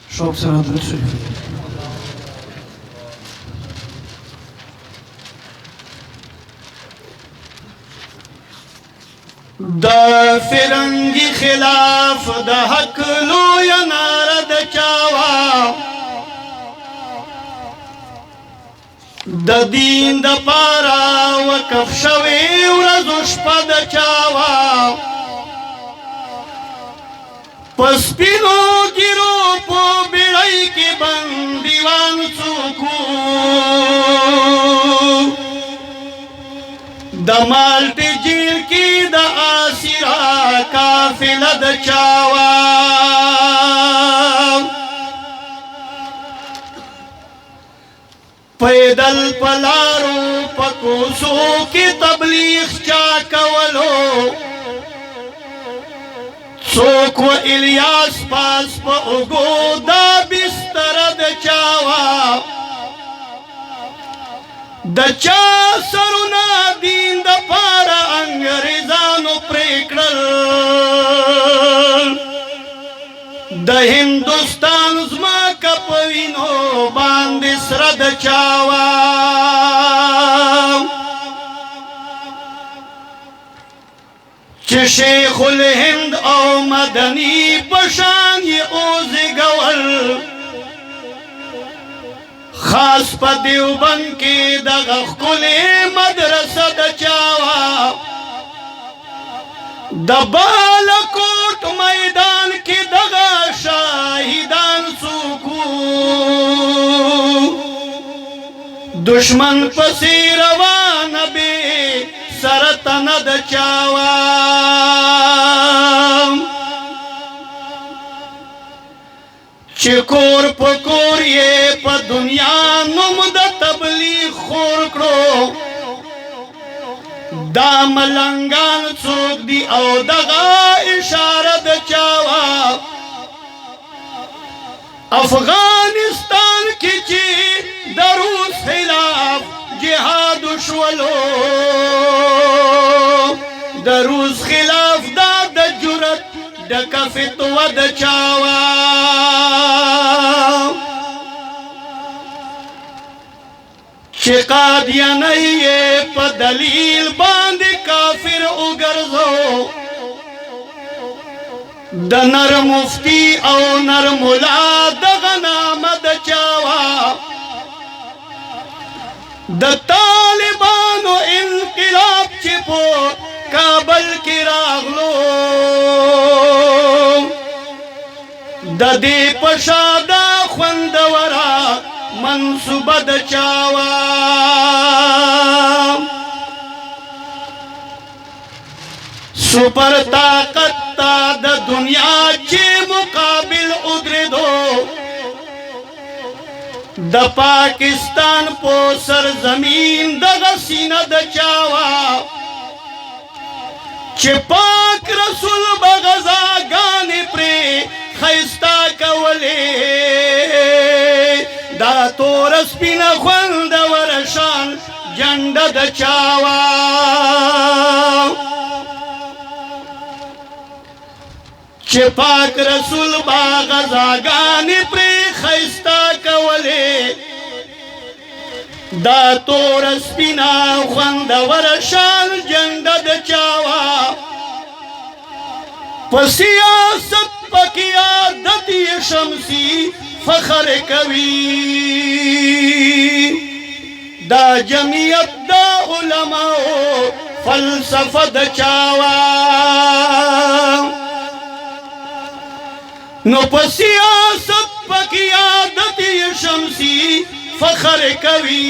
شوق سره درود شریف د فرنگی خلاف د حق لوی ناره د چاوا د دین د پارا وقف شوی ورځ شپه د چاوا پسپینو ګیرو په بیړۍ کې بندیوان څوکو د مالټې جیل کې د اسیرا قافله د چاوا پیدل پلارو پکوسو کې تبلیغ چا کولو څوک و الیاس پاس په اوږو دا بستر د چاوا د چا سرونه دین د پاره انګریزانو پرې کړل د هندوستان ځمکه په وینو باندې سره د چاوا چې شیخ الهند او مدني په شان یې اوزګول خاص په دیوبند کې دغه ښکلې مدرسه د چاوا د بالکوټ میدان کې دغه شاهدان څوک دشمن پسې روانه بې سره تنه د چاوا چې کور په کور یې په دنیا نوم د تبلیغ خور کړو دا ملنګان څوک دي او دغه اشاره د چاوا افغانستان کې چې د روس خلاف جهاد شولو د روس خلاف دا د جرأت ډکه فتوا د چاوا چې قادیانی یې په دلیل باندې کافر وګرځو د نر مفتی او نر ملا دغه نامه د چاوا د طالبانو انقلاب چې په کابل کې راغلو د دې په شاده خوندوره منصوبه د چاوا سپر طاقت تا د دنیا چې مقابل ادریدو د پاکستان په سرزمین دغه سینه د چاوا چې پاک رسول بغزاګانې پرې خیستا کولې دا تور سپینه خوندوره شان جنډه د چاوا چې پاک رسول باغزاګانې پرې خیستا کولې دا تور سپینه خوندوره شان جنډه د چاوا په سیاست پکې عادت شمسی فخر کوي دا جمعیت دا علماء فلسفه د چاوا نو په سیاست پکې عادت شمسی فخر کوي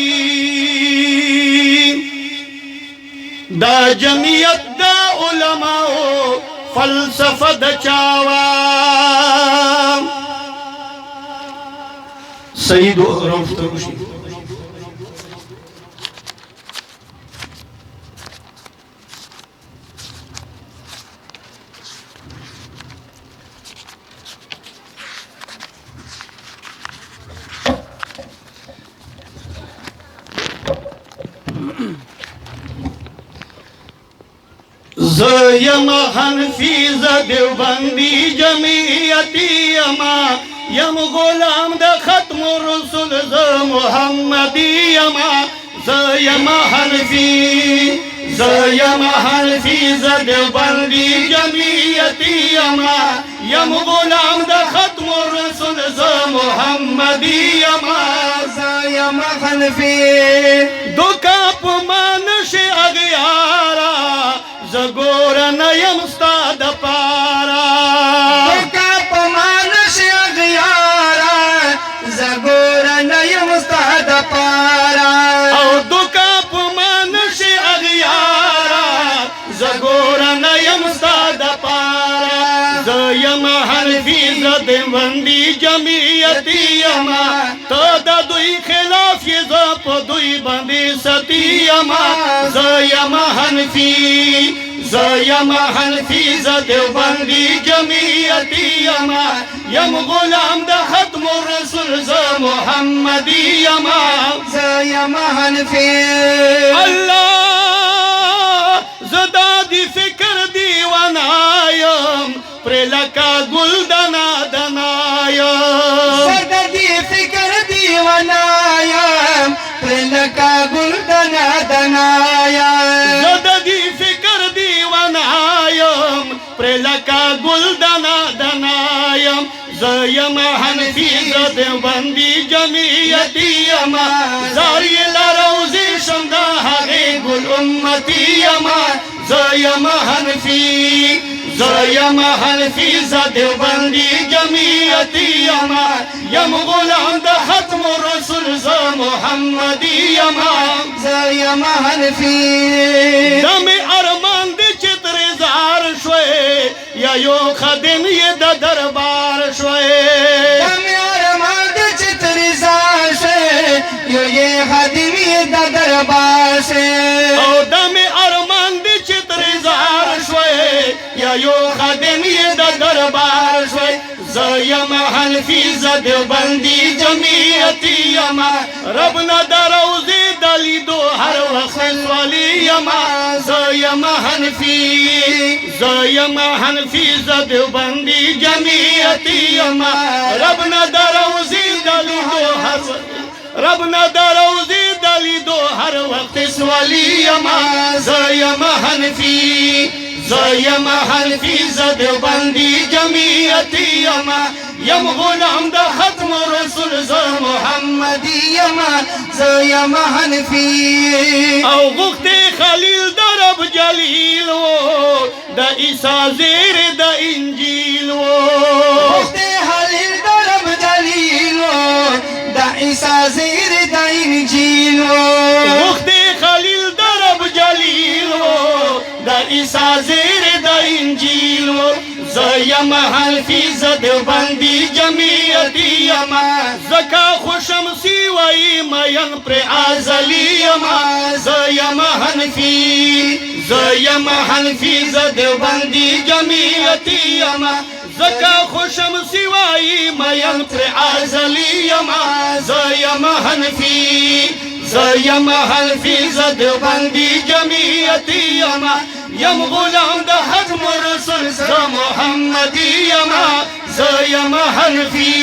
دا جمعیت دا علماء فلسفه د چاوا سید روف تروشی زیم حنفی ز دیوبندی جمعیتی اما یم غلام د ختم الرسل ز محمدی اما زیم حنفی ز دیوبندی جمعیتی اما یم غلام د ختم الرسل ز محمدی اما زیم حنفی دوکا پمانش اغیارا زګور نه یم ستا د پارا دوکا پمانش اغیارا زګور نه یم ستا د پارا او دوکا پمانش اغیارا زګور نه یم ستا د پارا زیم حنفی ز دیوبندی جمعیتی اما ته د دوی خلاف یې زه په دوی باندې ستی اما زیم حنفی ز دیوبندی جمعیتی اما یم غلام د ختم الرسل ز محمدی اما زیم حنفی الله زدا دی فکر دیوانایم پر لکا گل دنا دنایم زدا دی فکر دیوانایم پر لکا گل دنا دنایم زدا دی فکر دیوانایم پر لکا گل دنا دنایم زیم حنفی ز دیوبندی جمعیتی اما زاری لروزی شمدا هغه گل امتی اما زیم حنفی ز دیوبندی جمعیتی اما یم غلام د ختم الرسل ز محمدی اما زیم حنفی دم ارمان د چتر زار شوي یا یو خادم یې د دربار شوي دم ارمان د چتر زار شوي یو یې خادم یې د دربار شوي او دم ارمان د چتر زار شوي یا یو خادم یې د دربار شوي زیم حنفی ز دیوبندی جمعیتی اما رب نه دروزی دلیدو هر وخت ولی اما زیم حنفی ز دیوبندی جمعیتی اما رب نه دروزی دلیدو هر وقت سوالی اما زیم حنفی ز دیوبندی جمعیتی اما یم غلام د ختم رسول ز محمدی اما زیم حنفی او غخت خلیل د رب جلیل و د عیسی زیر د انجیل و غخت خلیل د رب جلیل و د عیسی زیر د انجیل و غخت خلیل د رب جلیل و د عیسی زیر د انجیل و زیم حنفی ز دیوبندی جمعیتی اما زکا خوشم سیوی مین پر ازلی اما زیم حنفی ز دیوبندی جمعیتی اما زکا خوشم سیوی مین پر ازلی اما زیم حنفی ز دیوبندی جمعیتی اما یم غلام د ختم الرسل ز محمدی اما زیم حنفی